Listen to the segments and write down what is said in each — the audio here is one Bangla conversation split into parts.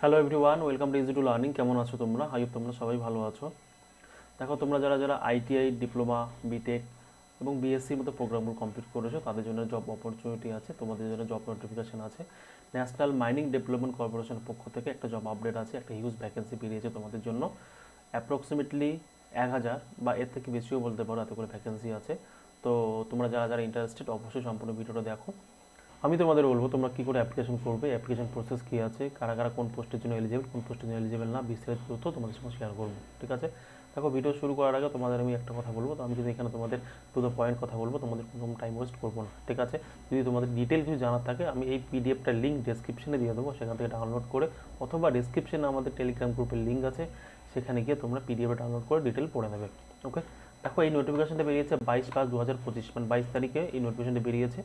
Hello everyone, welcome to easy to learning. কেমন আছো তোমরা? আই হোপ তোমরা সবাই ভালো আছো। দেখো, তোমরা যারা যারা আইটিআই, ডিপ্লোমা, বিটেক এবং বিএসসির মতো প্রোগ্রামগুলো কমপ্লিট করেছো, তাদের জন্য জব অপরচুনিটি আছে, তোমাদের জন্য জব নোটিফিকেশন আছে। ন্যাশনাল মাইনিং ডেভেলপমেন্ট কর্পোরেশনের পক্ষ থেকে একটা জব আপডেট আছে, একটা হিউজ ভ্যাকেন্সি বেরিয়েছে তোমাদের জন্য। অ্যাপ্রক্সিমেটলি 1000 বা এর থেকে বেশিও বলতে পারো, এত করে ভ্যাকেন্সি আছে। তো তোমরা যারা যারা ইন্টারেস্টেড, অবশ্যই সম্পূর্ণ ভিডিওটা দেখো। আমি তোমাদের বলবো তোমরা কী করে অ্যাপ্লিকেশন করবে, অ্যাপ্লিকেশন প্রসেস কী আছে, কারা কারা কোন পোস্টের জন্য এলিজিবল, কোন পোস্টের জন্য এলিজিবল না, বিস্তারিত তথ্য তোমাদের সঙ্গে শেয়ার করবো। ঠিক আছে? দেখো, ভিডিও শুরু করার আগে তোমাদের আমি একটা কথা বলবো। তো আমি যদি এখানে তোমাদের টু দ্য পয়েন্ট কথা বলবো, তোমাদের কোনো টাইম ওয়েস্ট করবো না। ঠিক আছে? যদি তোমাদের ডিটেল কিছু জানার থাকে, আমি এই পিডিএফটার লিঙ্ক ডেসক্রিপশনে দিয়ে দেবো, সেখান থেকে ডাউনলোড করে, অথবা ডেসক্রিপশনে আমাদের টেলিগ্রাম গ্রুপের লিঙ্ক আছে, সেখানে গিয়ে তোমরা পিডিএফ ডাউনলোড করে ডিটেল পড়ে নেবে। ওকে? দেখো, এই নোটিফিকেশনটা বেরিয়েছে 22/5/2025, মানে 22 তারিখে এই নোটিফিকেশনটা বেরিয়েছে।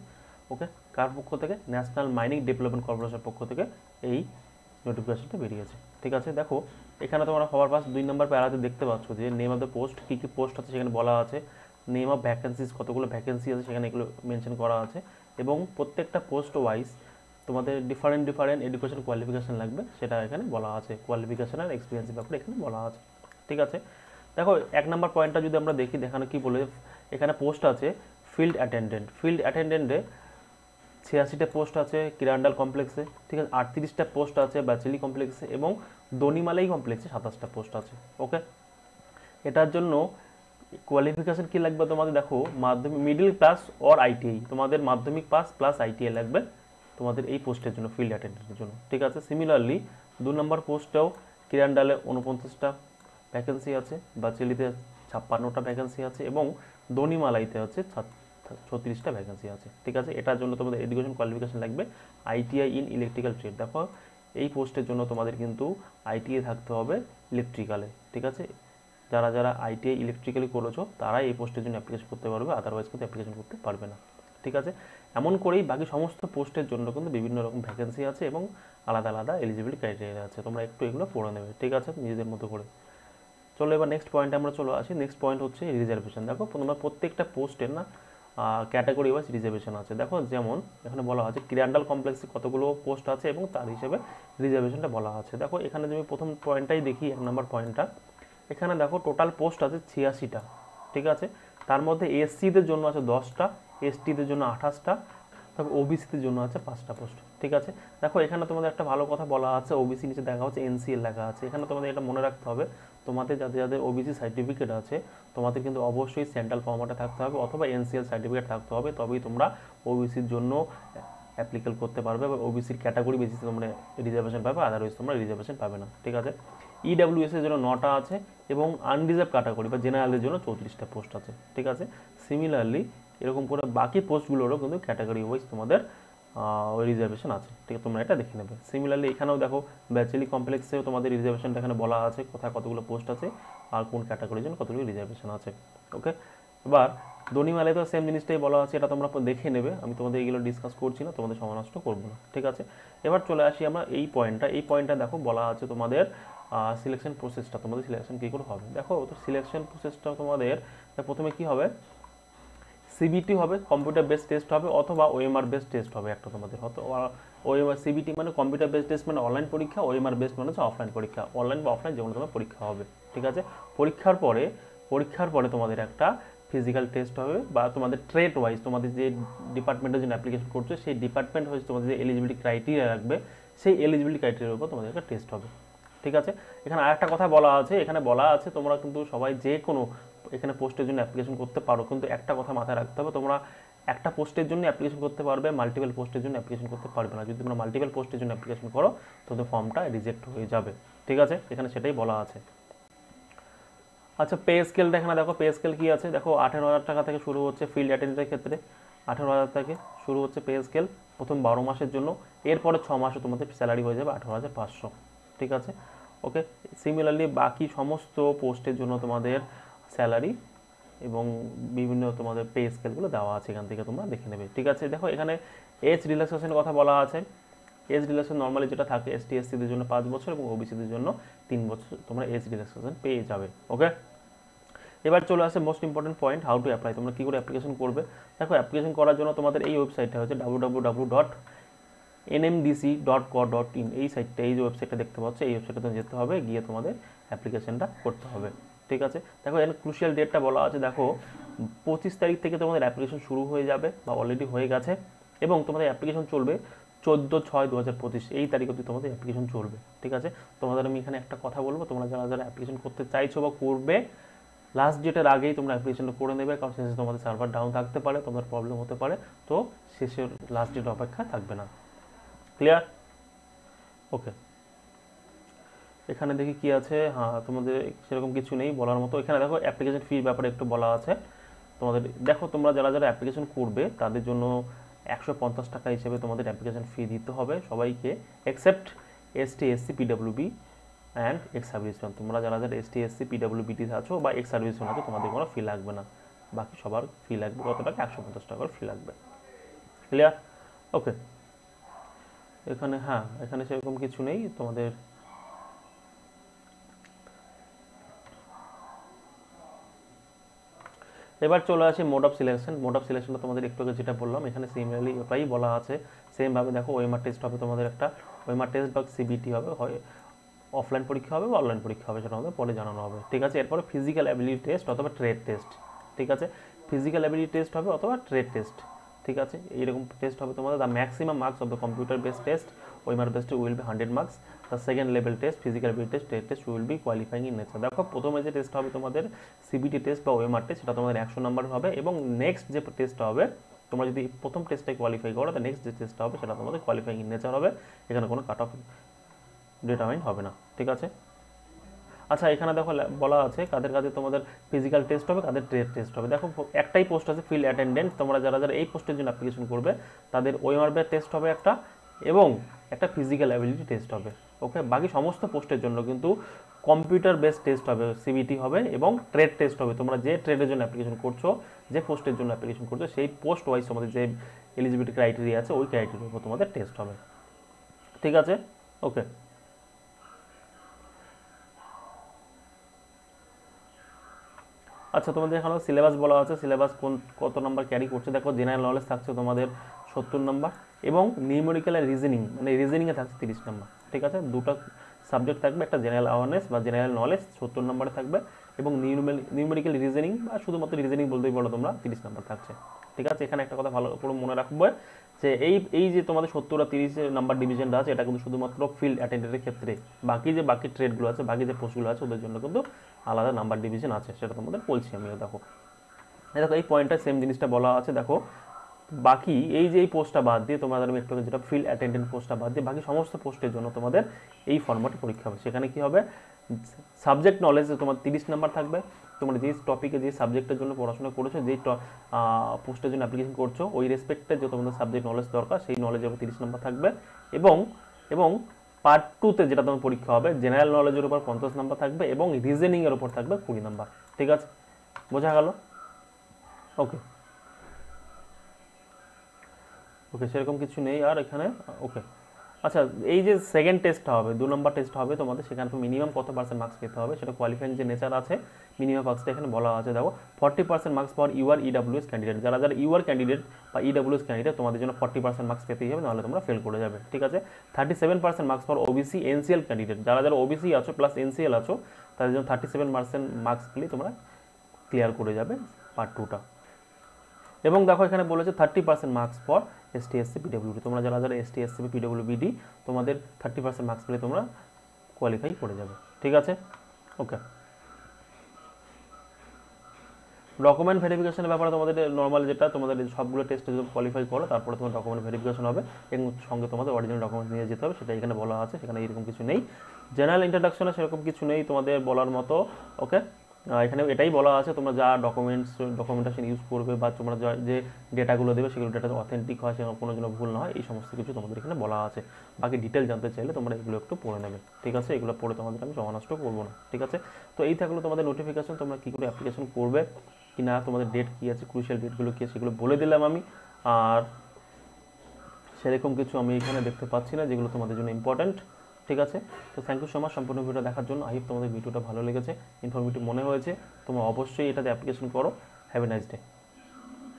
ওকে? কার পক্ষ থেকে? ন্যাশনাল মাইনিং ডেভেলপমেন্ট কর্পোরেশনের পক্ষ থেকে এই নোটিফিকেশনটা বেরিয়েছে। ঠিক আছে? দেখো, এখানে তোমরা সবার ফার্স্ট 2 নম্বর প্যারাতে দেখতে পাচ্ছ যে নেম অফ দ্য পোস্ট, কী কী পোস্ট আছে সেখানে বলা আছে। নেম অফ ভ্যাকেন্সিস, কতগুলো ভ্যাকেন্সি আছে সেখানে এগুলো মেনশন করা আছে। এবং প্রত্যেকটা পোস্ট ওয়াইজ তোমাদের ডিফারেন্ট ডিফারেন্ট এডুকেশন কোয়ালিফিকেশান লাগবে, সেটা এখানে বলা আছে। কোয়ালিফিকেশান আর এক্সপিরিয়েন্সের ব্যাপারে এখানে বলা আছে। ঠিক আছে? দেখো, 1 নম্বর পয়েন্টটা যদি আমরা দেখি, দেখানো কী বলে, এখানে পোস্ট আছে ফিল্ড অ্যাটেন্ডেন্ট। ফিল্ড অ্যাটেন্ডেন্টে 86টা পোস্ট আছে কিরান্ডাল কমপ্লেক্সে। ঠিক আছে? 38টা পোস্ট আছে ব্যাচেলি কমপ্লেক্সে, এবং দনিমালাই কমপ্লেক্সে 27টা পোস্ট আছে। ওকে? এটার জন্য কোয়ালিফিকেশন কী লাগবে তোমাদের? দেখো, মাধ্যমিক, মিডল ক্লাস অর আইটিআই, তোমাদের মাধ্যমিক পাস প্লাস আইটিআই লাগবে তোমাদের এই পোস্টের জন্য, ফিল্ড অ্যাটেন্ডেন্টের জন্য। ঠিক আছে? সিমিলারলি 2 নম্বর পোস্টেও কিরান্ডালে 49টা ভ্যাকেন্সি আছে, বাচেলিতে 56টা ভ্যাকেন্সি আছে, এবং দনিমালাইতে হচ্ছে 36টা ভ্যাকেন্সি আছে। ঠিক আছে? এটার জন্য তোমাদের এডুকেশন কোয়ালিফিকেশন লাগবে আইটিআই ইন ইলেকট্রিক্যাল ট্রেড। দেখো, এই পোস্টের জন্য তোমাদের কিন্তু আইটিআই থাকতে হবে ইলেকট্রিক্যালে। ঠিক আছে? যারা যারা আইটিআই ইলেকট্রিক্যালি করেছো তারাই এই পোস্টের জন্য অ্যাপ্লিকেশন করতে পারবে, আদারওয়াইজ কিন্তু অ্যাপ্লিকেশন করতে পারবে না। ঠিক আছে? এমন করেই বাকি সমস্ত পোস্টের জন্য কিন্তু বিভিন্ন রকম ভ্যাকেন্সি আছে এবং আলাদা আলাদা এলিজিবিলিটি ক্রাইটেরিয়া আছে। তোমরা একটু এগুলো পড়ে নেবে। ঠিক আছে? নিজেদের মতো করে। চলো, এবার নেক্সট পয়েন্টে আমরা চলে আসি। নেক্সট পয়েন্ট হচ্ছে রিজার্ভেশন। দেখো, তোমরা প্রত্যেকটা পোস্টের না ক্যাটাগরি ওয়াইজ রিজার্ভেশন আছে। দেখো, যেমন এখানে বলা আছে কিরান্ডাল কমপ্লেক্সে কতগুলো পোস্ট আছে এবং তার হিসেবে রিজার্ভেশনটা বলা আছে। দেখো, এখানে যদি প্রথম পয়েন্টটাই দেখি, 1 নম্বর পয়েন্টটা, এখানে দেখো টোটাল পোস্ট আছে 86টা। ঠিক আছে? তার মধ্যে এসসিদের জন্য আছে 10টা, এসটিদের জন্য 28টা, তবে ওবিসিদের জন্য আছে 5টা পোস্ট। ঠিক আছে? দেখো, এখানে তোমাদের একটা ভালো কথা বলা আছে, ওবিসি নিচে দেখা হচ্ছে এনসিএল লেখা আছে। এখানে তোমাদের এটা মনে রাখতে হবে, তোমাদের যাদের যাদের ওবিসি সার্টিফিকেট আছে, তোমাদের কিন্তু অবশ্যই সেন্ট্রাল ফর্মেটে থাকতে হবে, অথবা এনসিএল সার্টিফিকেট থাকতে হবে, তবেই তোমরা ওবিসির জন্য অ্যাপ্লিকেল করতে পারবে, বা ওবিসির ক্যাটাগরি বেসিসে তোমরা রিজার্ভেশন পাবে, আদারওয়াইজ তোমরা রিজার্ভেশন পাবে না। ঠিক আছে? ইডাব্লিউএস এর জন্য 9টা আছে, এবং আনরিজার্ভ ক্যাটাগরি বা জেনারেলের জন্য 34টা পোস্ট আছে। ঠিক আছে? সিমিলারলি এরকম করে বাকি পোস্টগুলোরও কিন্তু ক্যাটাগরি ওয়াইজ তোমাদের রিজার্ভেশন আছে। ঠিক আছে? তোমরা এটা দেখে নেবে। সিমিলারলি এখানেও দেখো, ব্যাচেলি কমপ্লেক্সেও তোমাদের রিজার্ভেশনটা এখানে বলা আছে, কোথায় কতগুলো পোস্ট আছে আর কোন ক্যাটাগরির জন্য কতগুলো রিজার্ভেশন আছে। ওকে? এবার দনিমালায় তো সেম জিনিসটাই বলা আছে, এটা তোমরা দেখে নেবে। আমি তোমাদের এইগুলো ডিসকাস করছি না, তোমাদের সময় নষ্ট করবো না। ঠিক আছে? এবার চলে আসি আমরা এই পয়েন্টটা। এই পয়েন্টটা দেখো, বলা আছে তোমাদের সিলেকশন প্রসেসটা, তোমাদের সিলেকশন কী করে হবে। দেখো, তো সিলেকশন প্রসেসটা তোমাদের প্রথমে কি হবে, সিবিটি হবে, কম্পিউটার বেস টেস্ট হবে, অথবা ওএমআর বেস টেস্ট হবে একটা তোমাদের। হয়তো ওএমআর, সিবিটি মানে কম্পিউটার বেস টেস্ট মানে অনলাইন পরীক্ষা, ওএমআর বেস মানে হচ্ছে অফলাইন পরীক্ষা, অনলাইন বা অফলাইন যেমন তোমার পরীক্ষা হবে। ঠিক আছে? পরীক্ষার পরে তোমাদের একটা ফিজিক্যাল টেস্ট হবে, বা তোমাদের ট্রেড ওয়াইজ তোমাদের যে ডিপার্টমেন্টের জন্য অ্যাপ্লিকেশন করছো সেই ডিপার্টমেন্ট ওয়াইজ তোমাদের যে এলিজিবিলিটি ক্রাইটেরিয়া রাখবে, সেই এলিজিবিলিটি ক্রাইটেরিয়ার উপর তোমাদের একটা টেস্ট হবে। ঠিক আছে? এখানে আরেকটা কথা বলা আছে, এখানে বলা আছে তোমরা কিন্তু সবাই যে কোনো এখানে পোস্টের জন্য অ্যাপ্লিকেশন করতে পারো, কিন্তু একটা কথা মাথায় রাখতে হবে, তোমরা একটা পোস্টের জন্য অ্যাপ্লিকেশন করতে পারবে, মাল্টিপল পোস্টের জন্য অ্যাপ্লিকেশন করতে পারবে না। যদি তোমরা মাল্টিপল পোস্টের জন্য অ্যাপ্লিকেশন করো, তোমাদের ফর্মটা রিজেক্ট হয়ে যাবে। ঠিক আছে? এখানে সেটাই বলা আছে। আচ্ছা, পে স্কেলটা এখানে দেখো, পে স্কেল কী আছে দেখো, 18,000 টাকা থেকে শুরু হচ্ছে ফিল্ড অ্যাটেন্ডেন্টের ক্ষেত্রে। 18,000 থেকে শুরু হচ্ছে পে স্কেল প্রথম 12 মাসের জন্য। এরপরে 6 মাসে তোমাদের স্যালারি হয়ে যাবে 18,500। ঠিক আছে? ওকে? সিমিলারলি বাকি সমস্ত পোস্টের জন্য তোমাদের স্যালারি এবং বিভিন্ন তোমাদের পে স্কেলগুলো দেওয়া আছে, এখান থেকে তোমরা দেখে নেবে। ঠিক আছে? দেখো, এখানে এজ রিল্যাক্সেশনের কথা বলা আছে। এজ রিল্যাক্সেশন নর্মালি যেটা থাকে এসটি এসসিদের জন্য 5 বছর এবং ওবিসিদের জন্য 3 বছর তোমরা এজ রিল্যাক্সেশন পেয়ে যাবে। ওকে? এবার চলে আসে most important point, how to apply. তোমরা কী করে অ্যাপ্লিকেশন করবে। দেখো, অ্যাপ্লিকেশন করার জন্য তোমাদের এই ওয়েবসাইটটা হচ্ছে www.ecom nmdc.co.in এই সাইটটা, এই যে ওয়েবসাইটটা দেখতে পাচ্ছ, এই ওয়েবসাইটে যেতে হবে, গিয়ে তোমাদের অ্যাপ্লিকেশনটা করতে হবে। ঠিক আছে, দেখো এখানে ক্রুশিয়াল ডেটটা বলা আছে, দেখো 25 তারিখ থেকে তোমাদের অ্যাপ্লিকেশন শুরু হয়ে যাবে বা অলরেডি হয়ে গেছে, এবং তোমাদের অ্যাপ্লিকেশন চলবে 14/6/2025 এই তারিখ অবধি তোমাদের অ্যাপ্লিকেশন চলবে। ঠিক আছে, তোমাদের আমি এখানে একটা কথা বলবো, তোমরা যারা যারা অ্যাপ্লিকেশন করতে চাইছো বা করবে, লাস্ট ডেটের আগেই তোমরা অ্যাপ্লিকেশনটা করে নেবে, কারণ শেষে তোমাদের সার্ভার ডাউন থাকতে পারে, তোমাদের প্রবলেম হতে পারে, তো শেষের লাস্ট ডেট অপেক্ষা থাকবে না। ক্লিয়ার? ওকে, এখানে দেখি কি আছে। হ্যাঁ, তোমাদের সেরকম কিছু নেই বলার মতো। এখানে দেখো অ্যাপ্লিকেশন ফির ব্যাপারে একটু বলা আছে তোমাদের। দেখো তোমরা যারা যারা অ্যাপ্লিকেশন করবে তাদের জন্য 150 টাকা হিসেবে তোমাদের অ্যাপ্লিকেশন ফি দিতে হবে সবাইকে, except ST, SC, PWB and ex serviceman. তোমরা যারা যারা এসটি, এসসি, পিডাব্লিউবিটি আছো বা এক্স সার্ভিসম্যান আছো, তোমাদের কোনো ফি লাগবে না। বাকি সবার ফি লাগবে কত টাকা? 150 টাকার ফি লাগবে। ক্লিয়ার? ওকে, এখানে হ্যাঁ, এখানে সেরকম কিছু নেই তোমাদের। এবার চলে আসে mode of selection. Mode of সিলেকশনটা তোমাদের একটু আগে যেটা বললাম, এখানে সিমিলারলি ওটাই বলা আছে। সেমভাবে দেখো ওএমআর টেস্ট হবে তোমাদের, একটা ওএমআর টেস্ট বা সিবিটি হবে, হয় অফলাইন পরীক্ষা হবে বা অনলাইন পরীক্ষা হবে, সেটা আমাদের পরে জানানো হবে। ঠিক আছে, এরপরে ফিজিক্যাল অ্যাবিলিটি টেস্ট অথবা ট্রেড টেস্ট। ঠিক আছে, ফিজিক্যাল অ্যাবিলিটি টেস্ট হবে অথবা ট্রেড টেস্ট। ঠিক আছে, এইরকম টেস্ট হবে তোমাদের। The maximum marks of the computer based test OMR based will be 100 marks. The second level taste physical ability test trade test will be qualifying in nature. দেখো প্রথমে যে টেস্ট হবে তোমাদের সিবিটি টেস্ট বা ওএমআর টেস্ট, সেটা তোমাদের 100 নাম্বার হবে, এবং নেক্সট যে টেস্টটা হবে, তোমরা যদি প্রথম টেস্টে কোয়ালিফাই করো, তো নেক্সট যে টেস্টটা হবে সেটা তোমাদের কোয়ালিফাইং ইন নেচার হবে। এখানে কোনো কাট অফ ডিটারমাইন হবে না। ঠিক আছে, আচ্ছা এখানে দেখো বলা আছে কাদের কাদের তোমাদের ফিজিক্যাল টেস্ট হবে, কাদের ট্রেড টেস্ট হবে। দেখো একটাই পোস্ট আছে ফিল্ড অ্যাটেন্ডেন্ট, তোমরা যারা যারা এই পোস্টের জন্য অ্যাপ্লিকেশন করবে তাদের ওএমআর টেস্ট হবে একটা, এবং একটা ফিজিক্যাল অ্যাবিলিটি টেস্ট হবে। ওকে, বাকি সমস্ত পোস্টের জন্য কিন্তু কম্পিউটার বেসড টেস্ট হবে, সিবিটি হবে, এবং ট্রেড টেস্ট হবে। তোমরা যে ট্রেডের জন্য অ্যাপ্লিকেশন করছো, যে পোস্টের জন্য অ্যাপ্লিকেশন করছো, সেই পোস্ট ওয়াইজ তোমাদের যে এলিজিবিলিটি ক্রাইটেরিয়া আছে, ওই ক্রাইটেরিয়ার উপর তোমাদের টেস্ট হবে। ঠিক আছে, ওকে। আচ্ছা, তোমাদের এখানে সিলেবাস বলা আছে, সিলেবাস কত নাম্বার ক্যারি করছে। দেখো জেনারেল নলেজ থাকছে তোমাদের 70 নাম্বার, এবং নিউমেরিক্যাল আর রিজনিং, মানে রিজনিংয়ে থাকছে 30 নাম্বার। ঠিক আছে, দুটো সাবজেক্ট থাকবে, একটা জেনারেল অ্যাওয়ারনেস বা জেনারেল নলেজ 70 নাম্বারে থাকবে, এবং নিউমেরিক্যাল রিজনিং বা শুধুমাত্র রিজনিং বলতেই পারো তোমরা, 30 নাম্বার থাকছে। ঠিক আছে, এখানে একটা কথা ভালো করে মনে রাখবে যে এই যে তোমাদের 70 আর 30 নাম্বার ডিভিশনটা আছে, এটা কিন্তু শুধুমাত্র ফিল্ড অ্যাটেন্ডেন্টের ক্ষেত্রে। বাকি ট্রেডগুলো আছে, বাকি যে পোস্টগুলো আছে, ওদের জন্য কিন্তু আলাদা নাম্বার ডিভিশন আছে, সেটা তোমাদের বলছি আমিও। দেখো দেখো এই পয়েন্টটা সেম জিনিসটা বলা আছে। দেখো বাকি এই যে এই পোস্টটা বাদ দিয়ে, তোমাদের আমি একটু যেটা ফিল্ড অ্যাটেন্ডেন্ট পোস্টটা বাদ দিয়ে বাকি সমস্ত পোস্টের জন্য তোমাদের এই ফরম্যাটে পরীক্ষা হবে। সেখানে কি হবে, সাবজেক্ট নলেজে তোমার 30 নাম্বার থাকবে। তোমরা যে টপিকে যে সাবজেক্টের জন্য পড়াশোনা করেছো, যেই পোস্টের জন্য অ্যাপ্লিকেশন করছো, ওই রেসপেক্টে যে তোমাদের সাবজেক্ট নলেজ দরকার, সেই নলেজের উপর 30 নাম্বার থাকবে। এবং এবং পার্ট 2তে যেটা তোমার পরীক্ষা হবে, জেনারেল নলেজের উপর 50 নাম্বার থাকবে, এবং রিজনিংয়ের উপর থাকবে 20 নাম্বার। ঠিক আছে, বোঝা গেল? ওকে ওকে, সেরকম কিছু নেই আর এখানে। ওকে, আচ্ছা এই যে সেকেন্ড টেস্টটা হবে, 2 নম্বর টেস্ট হবে তোমাদের, সেখানে মিনিমাম কত পার্সেন্ট মার্কস পেতে হবে, সেটা কোয়ালিফাইং যে নেচার আছে, মিনিমাম মার্কসটা এখানে বলা আছে। দেখো 40% marks for UR EWS candidate. যারা যারা ইউআর ক্যান্ডিডেট বা ইডাব্লিউএস ক্যান্ডিডেট, তোমাদের জন্য 40% মার্কস পেতেই হবে, নাহলে তোমরা ফেল করে যাবে। ঠিক আছে, 37% marks for OBC NCL candidate. যারা যারা ওবিসি আছো প্লাস এনসিএল আছো, তাদের জন্য 37% মার্কস পেলেই তোমরা ক্লিয়ার করে যাবে পার্ট 2টা। এবং দেখো এখানে বলেছে 30% marks for ST, SC, PWD. তোমরা যারা যারা এসটি, এসসি, পিডব্লিউবিডি, তোমাদের 30% মার্কস পেলে তোমরা কোয়ালিফাই করে যাবে। ঠিক আছে, ওকে। ডকুমেন্ট ভেরিফিকেশনের ব্যাপারে তোমাদের নর্মাল যেটা, তোমাদের সবগুলো টেস্টে যদি কোয়ালিফাই করো, তারপরে তোমার ডকুমেন্ট ভেরিফিকেশন হবে, এবং সঙ্গে তোমাদের অরিজিনাল ডকুমেন্ট নিয়ে যেতে হবে, সেটা এখানে বলা আছে। সেখানে এরকম কিছু নেই, জেনারেল ইন্ট্রোডাকশনে সেরকম কিছু নেই তোমাদের বলার মতো। ওকে, এখানে এটাই বলা আছে, তোমরা যা ডকুমেন্টেশন ইউজ করবে বা তোমরা যে ডেটাগুলো দেবে, সেগুলো ডেটা অথেন্টিক হয়, সেরকম কোনো যেন ভুল না হয়, এই সমস্ত কিছু তোমাদের এখানে বলা আছে। বাকি ডিটেল জানতে চাইলে তোমরা এগুলো একটু পড়ে নেবে। ঠিক আছে, এগুলো পড়ে তোমাদের আমি সময় নষ্ট করবো না। ঠিক আছে, তো এই থাকলো তোমাদের নোটিফিকেশন, তোমরা কী করে অ্যাপ্লিকেশন করবে কি না, তোমাদের ডেট কী আছে, ক্রুশিয়াল ডেটগুলো কী আছে, সেগুলো বলে দিলাম আমি। আর সেরকম কিছু আমি এখানে দেখতে পাচ্ছি না যেগুলো তোমাদের জন্য ইম্পর্ট্যান্ট। ঠিক আছে, তো থ্যাংক ইউ সো মাচ সম্পূর্ণ ভিডিও দেখার জন্য। আই হোপ তোমাদের ভিডিওটা ভালো লেগেছে, ইনফরমেটিভ মনে হয়েছে। তোমরা অবশ্যই এটাতে অ্যাপ্লিকেশন করো। Have a nice day.